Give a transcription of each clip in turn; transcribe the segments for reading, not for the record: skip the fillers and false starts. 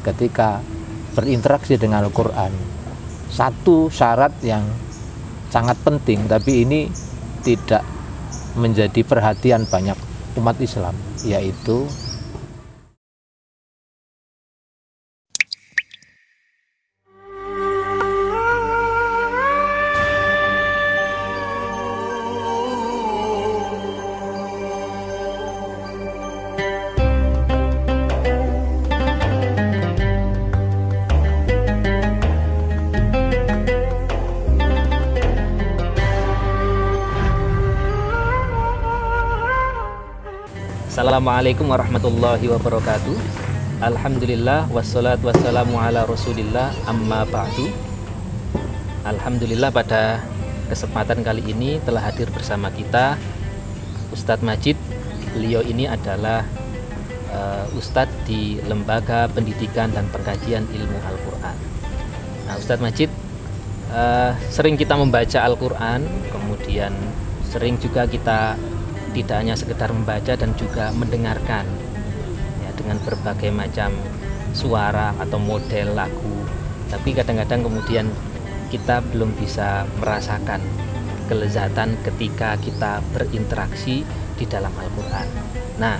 ketika berinteraksi dengan Al-Quran. Satu syarat yang sangat penting, tapi ini tidak menjadi perhatian banyak umat Islam, yaitu Assalamualaikum warahmatullahi wabarakatuh. Alhamdulillah wassalatu wassalamu ala rasulillah amma ba'du. Alhamdulillah, pada kesempatan kali ini telah hadir bersama kita Ustadz Majid. Beliau ini adalah Ustadz di Lembaga Pendidikan dan Pengkajian Ilmu Al-Quran. Nah, Ustadz Majid, sering kita membaca Al-Quran, kemudian sering juga kita tidak hanya sekedar membaca dan juga mendengarkan ya, dengan berbagai macam suara atau model lagu, tapi kadang-kadang kemudian kita belum bisa merasakan kelezatan ketika kita berinteraksi di dalam Al-Quran. Nah,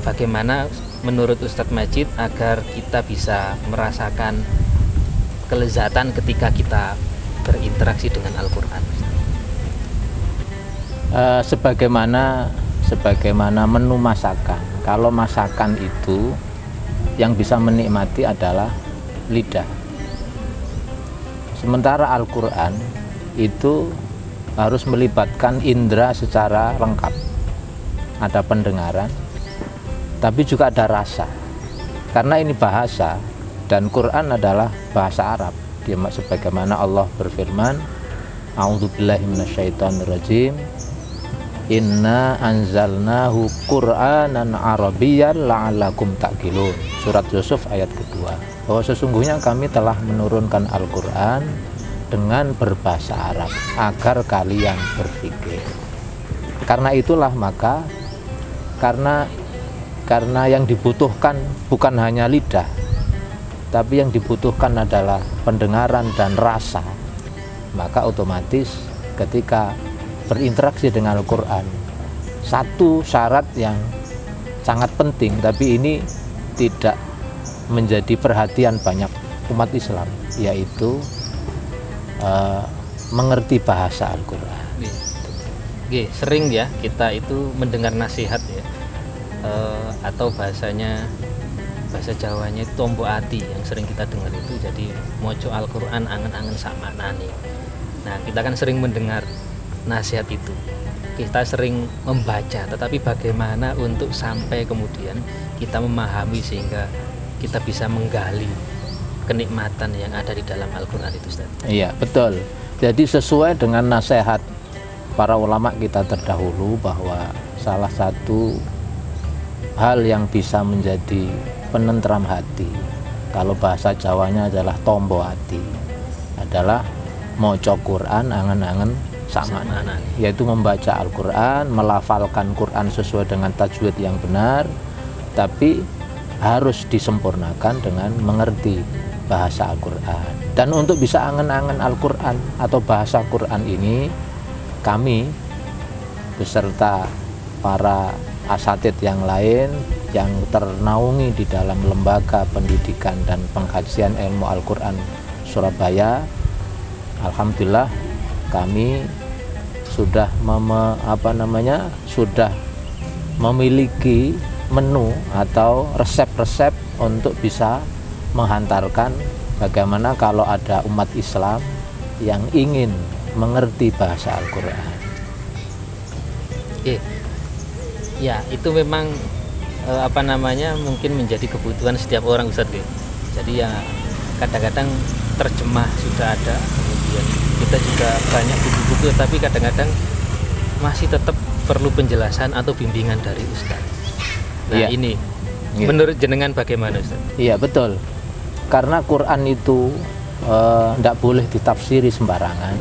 bagaimana menurut Ustadz Majid agar kita bisa merasakan kelezatan ketika kita berinteraksi dengan Al-Quran? Sebagaimana menu masakan. Kalau masakan itu yang bisa menikmati adalah lidah. Sementara Al-Quran itu harus melibatkan indera secara lengkap. Ada pendengaran, tapi juga ada rasa. Karena ini bahasa, dan Quran adalah bahasa Arab. Dia sebagaimana Allah berfirman, A'udzubillahi minasyaitonirrajim, Inna anzalnahu Qur'anan Arabiyyan la'allakum ta'qilun. Surat Yusuf ayat kedua. Bahwa sesungguhnya kami telah menurunkan Al-Quran dengan berbahasa Arab agar kalian berpikir. Karena itulah maka karena yang dibutuhkan bukan hanya lidah, tapi yang dibutuhkan adalah pendengaran dan rasa. Maka otomatis ketika berinteraksi dengan Al-Quran, satu syarat yang sangat penting, tapi ini tidak menjadi perhatian banyak umat Islam, yaitu mengerti bahasa Al-Quran. Sering ya kita itu mendengar nasihat ya, atau bahasa Jawanya itu tombo ati, yang sering kita dengar itu jadi mojo Al-Quran angen-angen sakmanane. Nah, kita kan sering mendengar nasihat itu, kita sering membaca, tetapi bagaimana untuk sampai kemudian kita memahami sehingga kita bisa menggali kenikmatan yang ada di dalam Al-Quran itu, Ustaz? Iya, betul. Jadi sesuai dengan nasihat para ulama kita terdahulu, bahwa salah satu hal yang bisa menjadi penentram hati, kalau bahasa Jawanya adalah tombo hati, adalah moco Quran angen-angen sakmanane, yaitu membaca Al-Quran, melafalkan Quran sesuai dengan tajwid yang benar, tapi harus disempurnakan dengan mengerti bahasa Al-Quran. Dan untuk bisa angen-angen Al-Quran atau bahasa Quran ini, kami beserta para asatid yang lain yang ternaungi di dalam Lembaga Pendidikan dan Pengkajian Ilmu Al-Quran Surabaya, alhamdulillah kami sudah sudah memiliki menu atau resep-resep untuk bisa menghantarkan bagaimana kalau ada umat Islam yang ingin mengerti bahasa Al-Quran. Ya, itu memang mungkin menjadi kebutuhan setiap orang, Ustadz. Jadi ya kadang-kadang terjemah sudah ada, kemudian kita juga banyak buku-buku, tapi kadang-kadang masih tetap perlu penjelasan atau bimbingan dari Ustaz. Nah, ini menurut jenengan bagaimana, Ustaz? Iya, betul. Karena Quran itu tidak boleh ditafsiri sembarangan.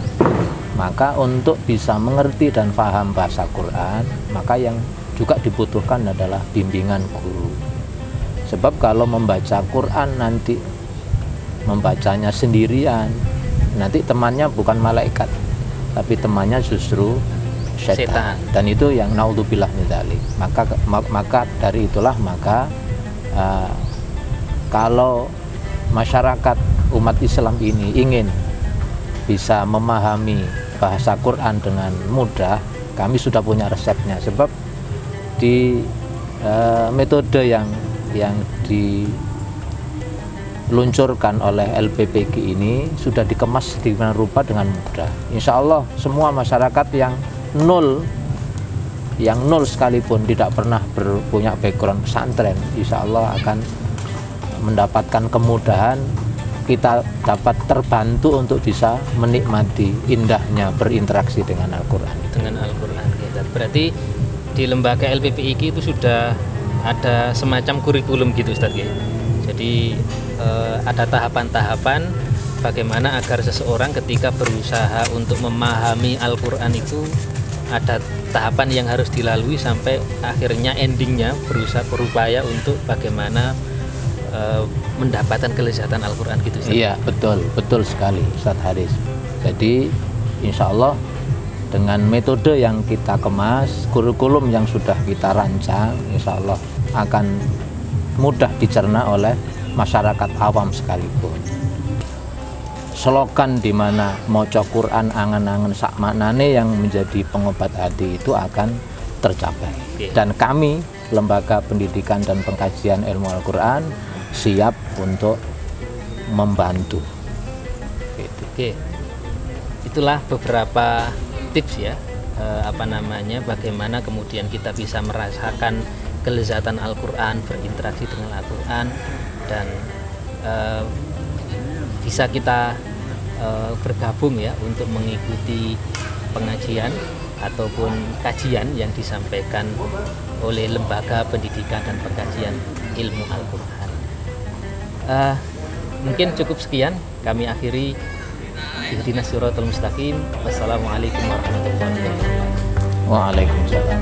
Maka untuk bisa mengerti dan paham bahasa Quran, maka yang juga dibutuhkan adalah bimbingan guru. Sebab kalau membaca Quran nanti membacanya sendirian, nanti temannya bukan malaikat, tapi temannya justru setan. Dan itu yang naudzubillah min dzalik. Maka dari itulah kalau masyarakat umat Islam ini ingin bisa memahami bahasa Quran dengan mudah, kami sudah punya resepnya. Sebab di metode yang diluncurkan oleh LPPG ini sudah dikemas dengan rupa dengan mudah. Insya Allah semua masyarakat yang nol sekalipun tidak pernah punya background pesantren, insya Allah akan mendapatkan kemudahan. Kita dapat terbantu untuk bisa menikmati indahnya berinteraksi dengan Al-Quran. Dengan Al-Quran. Berarti di lembaga LPPIG itu sudah ada semacam kurikulum gitu Ustaz ya. Jadi ada tahapan-tahapan bagaimana agar seseorang ketika berusaha untuk memahami Al-Quran itu ada tahapan yang harus dilalui sampai akhirnya endingnya berupaya untuk bagaimana mendapatkan kelezatan Al-Quran gitu Ustaz. Iya, betul sekali Ustaz Haris. Jadi insya Allah dengan metode yang kita kemas, kurikulum yang sudah kita rancang, insya Allah akan mudah dicerna oleh masyarakat awam sekalipun. Slogan di mana maca Quran angen-angen sak maknane yang menjadi pengobat hati itu akan tercapai. Dan kami Lembaga Pendidikan dan Pengkajian Ilmu Al-Quran siap untuk membantu. Oke, itulah beberapa tips ya, bagaimana kemudian kita bisa merasakan kelezatan Al-Quran, berinteraksi dengan Al-Quran, dan bisa kita bergabung ya untuk mengikuti pengajian ataupun kajian yang disampaikan oleh Lembaga Pendidikan dan Pengkajian Ilmu Al-Quran. Mungkin cukup sekian, kami akhiri. Ihdinas siratal mustaqim. Wassalamualaikum warahmatullahi wabarakatuh. Waalaikumsalam.